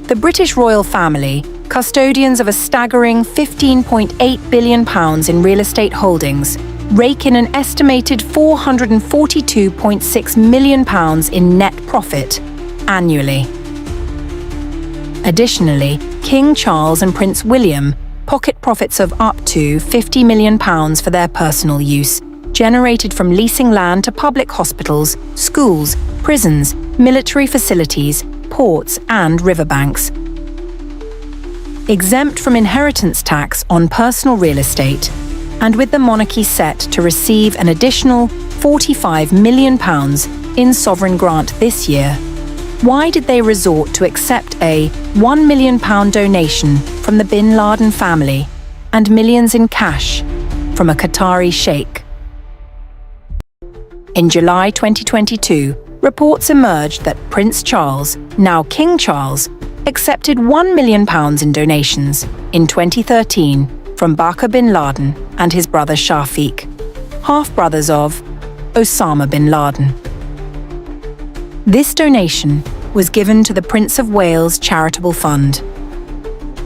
The British royal family, custodians of a staggering £15.8 billion in real estate holdings, rake in an estimated £442.6 million in net profit annually. Additionally, King Charles and Prince William pocket profits of up to £50 million for their personal use, generated from leasing land to public hospitals, schools, prisons, military facilities, ports and riverbanks. Exempt from inheritance tax on personal real estate, and with the monarchy set to receive an additional £45 million in sovereign grant this year, why did they resort to accept a £1 million donation from the bin Laden family and millions in cash from a Qatari sheikh? In July 2022, reports emerged that Prince Charles, now King Charles, accepted £1 million in donations in 2013 from Baqir bin Laden and his brother Shafiq, half-brothers of Osama bin Laden. This donation was given to the Prince of Wales Charitable Fund.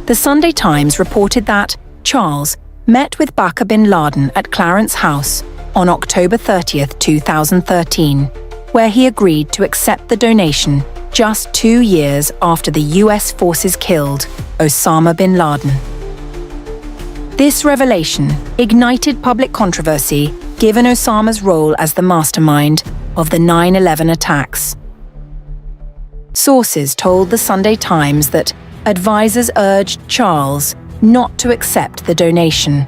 The Sunday Times reported that Charles met with Baqir bin Laden at Clarence House on October 30, 2013, where he agreed to accept the donation just 2 years after the US forces killed Osama bin Laden. This revelation ignited public controversy given Osama's role as the mastermind of the 9/11 attacks. Sources told the Sunday Times that advisors urged Charles not to accept the donation,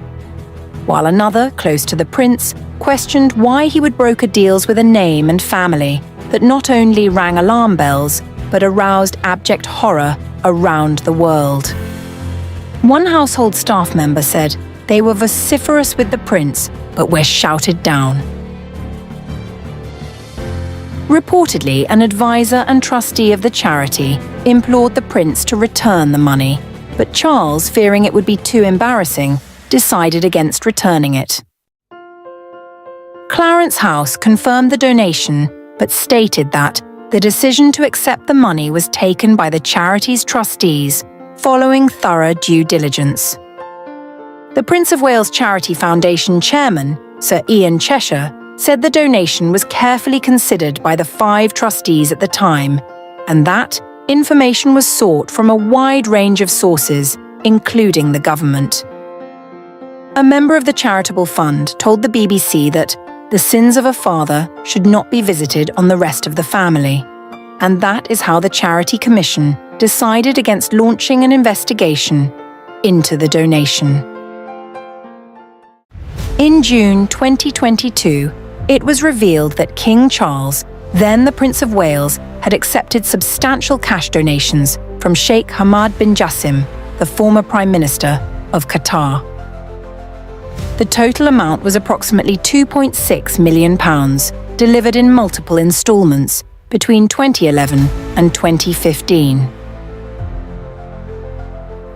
while another, close to the prince, questioned why he would broker deals with a name and family that not only rang alarm bells, but aroused abject horror around the world. One household staff member said they were vociferous with the prince, but were shouted down. Reportedly, an advisor and trustee of the charity implored the prince to return the money, but Charles, fearing it would be too embarrassing, decided against returning it. Clarence House confirmed the donation, but stated that the decision to accept the money was taken by the charity's trustees following thorough due diligence. The Prince of Wales Charity Foundation chairman, Sir Ian Cheshire, said the donation was carefully considered by the 5 trustees at the time, and that information was sought from a wide range of sources, including the government. A member of the charitable fund told the BBC that the sins of a father should not be visited on the rest of the family, and that is how the Charity Commission decided against launching an investigation into the donation. In June 2022, it was revealed that King Charles, then the Prince of Wales, had accepted substantial cash donations from Sheikh Hamad bin Jassim, the former Prime Minister of Qatar. The total amount was approximately £2.6 million, delivered in multiple instalments between 2011 and 2015.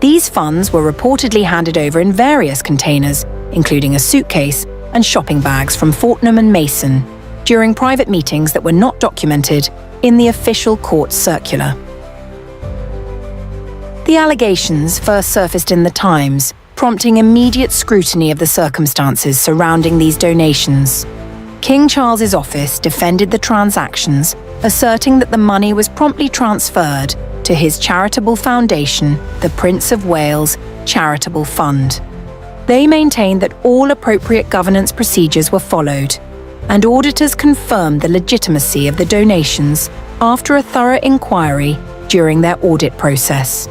These funds were reportedly handed over in various containers, including a suitcase and shopping bags from Fortnum and Mason, during private meetings that were not documented in the official court circular. The allegations first surfaced in the Times, prompting immediate scrutiny of the circumstances surrounding these donations. King Charles's office defended the transactions, asserting that the money was promptly transferred to his charitable foundation, the Prince of Wales Charitable Fund. They maintained that all appropriate governance procedures were followed, and auditors confirmed the legitimacy of the donations after a thorough inquiry during their audit process.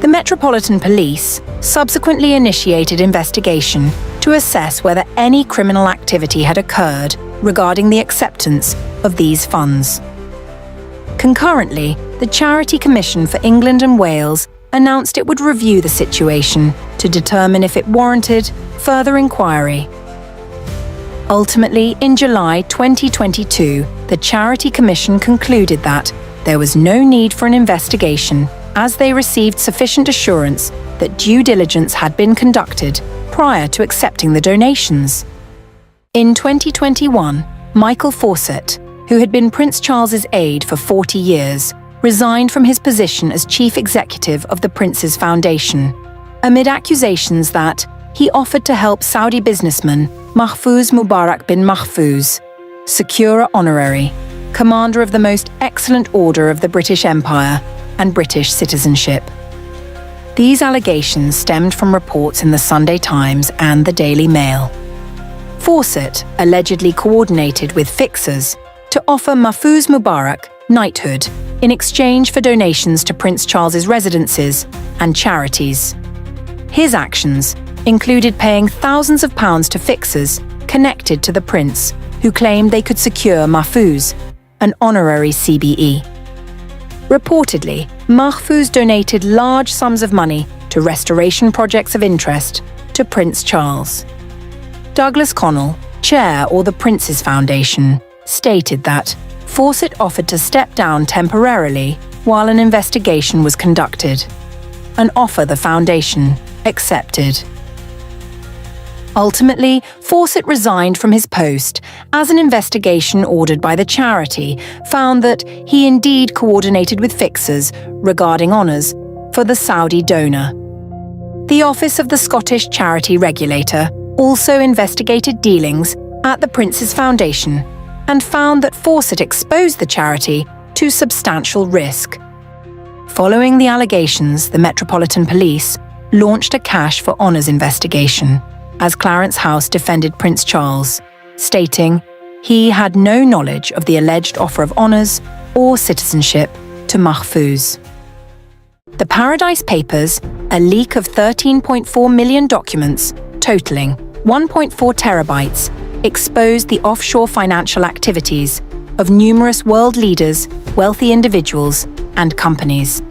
The Metropolitan Police subsequently initiated investigation to assess whether any criminal activity had occurred regarding the acceptance of these funds. Concurrently, the Charity Commission for England and Wales announced it would review the situation to determine if it warranted further inquiry. Ultimately, in July 2022, the Charity Commission concluded that there was no need for an investigation, as they received sufficient assurance that due diligence had been conducted prior to accepting the donations. In 2021, Michael Fawcett, who had been Prince Charles's aide for 40 years, resigned from his position as chief executive of the Prince's Foundation, amid accusations that he offered to help Saudi businessman Mahfouz Mubarak bin Mahfouz secure an honorary Commander of the Most Excellent Order of the British Empire and British citizenship. These allegations stemmed from reports in the Sunday Times and the Daily Mail. Fawcett allegedly coordinated with fixers to offer Mahfouz Mubarak knighthood in exchange for donations to Prince Charles's residences and charities. His actions included paying thousands of pounds to fixers connected to the prince who claimed they could secure Mahfouz an honorary CBE. Reportedly, Mahfouz donated large sums of money to restoration projects of interest to Prince Charles. Douglas Connell, chair of the Prince's Foundation, stated that Fawcett offered to step down temporarily while an investigation was conducted, an offer the Foundation accepted. Ultimately, Fawcett resigned from his post as an investigation ordered by the charity found that he indeed coordinated with fixers regarding honours for the Saudi donor. The Office of the Scottish Charity Regulator also investigated dealings at the Prince's Foundation and found that Fawcett exposed the charity to substantial risk. Following the allegations, the Metropolitan Police launched a cash for honours investigation as Clarence House defended Prince Charles, stating he had no knowledge of the alleged offer of honours or citizenship to Mahfouz. The Paradise Papers, a leak of 13.4 million documents, totalling 1.4 terabytes, exposed the offshore financial activities of numerous world leaders, wealthy individuals, and companies.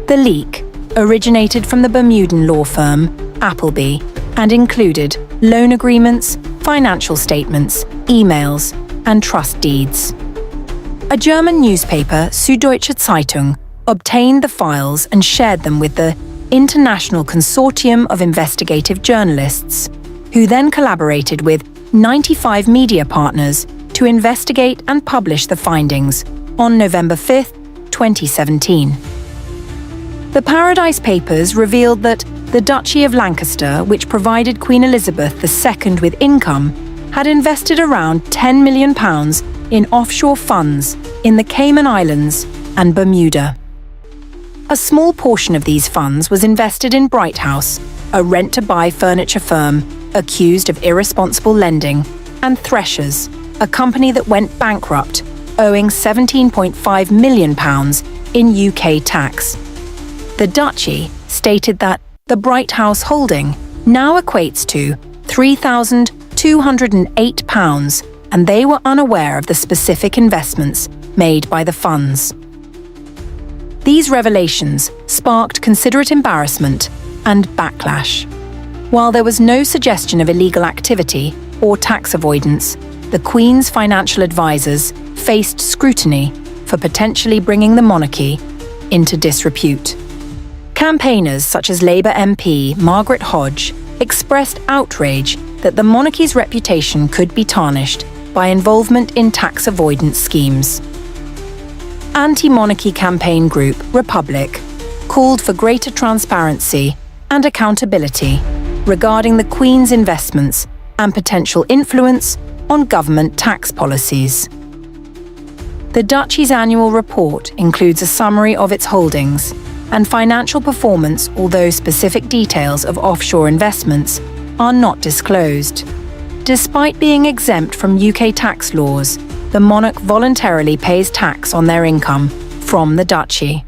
The leak originated from the Bermudan law firm Appleby and included loan agreements, financial statements, emails, and trust deeds. A German newspaper, Süddeutsche Zeitung, obtained the files and shared them with the International Consortium of Investigative Journalists, who then collaborated with 95 media partners to investigate and publish the findings on November 5, 2017. The Paradise Papers revealed that the Duchy of Lancaster, which provided Queen Elizabeth II with income, had invested around £10 million in offshore funds in the Cayman Islands and Bermuda. A small portion of these funds was invested in Bright House, a rent-to-buy furniture firm accused of irresponsible lending, and Threshers, a company that went bankrupt, owing £17.5 million in UK tax. The Duchy stated that the Bright House holding now equates to £3,208, and they were unaware of the specific investments made by the funds. These revelations sparked considerate embarrassment and backlash. While there was no suggestion of illegal activity or tax avoidance, the Queen's financial advisors faced scrutiny for potentially bringing the monarchy into disrepute. Campaigners such as Labour MP Margaret Hodge expressed outrage that the monarchy's reputation could be tarnished by involvement in tax avoidance schemes. Anti-monarchy campaign group Republic called for greater transparency and accountability regarding the Queen's investments and potential influence on government tax policies. The Duchy's annual report includes a summary of its holdings and financial performance, although specific details of offshore investments are not disclosed. Despite being exempt from UK tax laws, the monarch voluntarily pays tax on their income from the Duchy.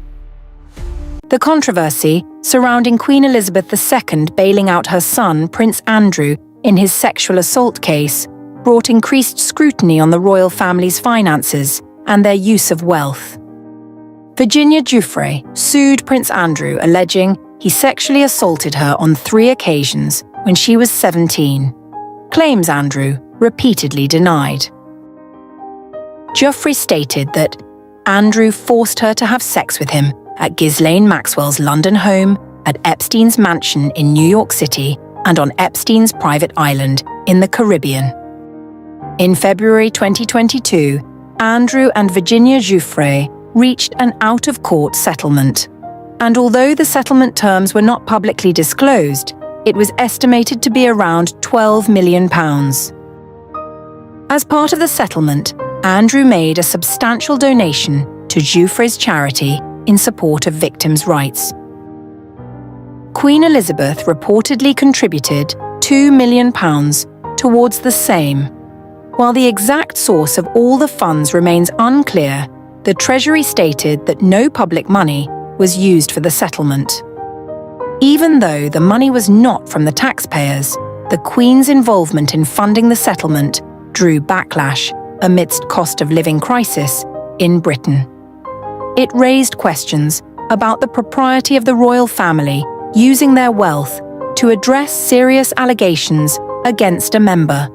The controversy surrounding Queen Elizabeth II bailing out her son, Prince Andrew, in his sexual assault case brought increased scrutiny on the royal family's finances and their use of wealth. Virginia Giuffre sued Prince Andrew, alleging he sexually assaulted her on 3 occasions when she was 17, claims Andrew repeatedly denied. Giuffre stated that Andrew forced her to have sex with him at Ghislaine Maxwell's London home, at Epstein's mansion in New York City, and on Epstein's private island in the Caribbean. In February 2022, Andrew and Virginia Giuffre reached an out-of-court settlement. And although the settlement terms were not publicly disclosed, it was estimated to be around £12 million. As part of the settlement, Andrew made a substantial donation to Giuffre's charity in support of victims' rights. Queen Elizabeth reportedly contributed £2 million towards the same. While the exact source of all the funds remains unclear, the Treasury stated that no public money was used for the settlement. Even though the money was not from the taxpayers, the Queen's involvement in funding the settlement drew backlash amidst cost of living crisis in Britain. It raised questions about the propriety of the royal family using their wealth to address serious allegations against a member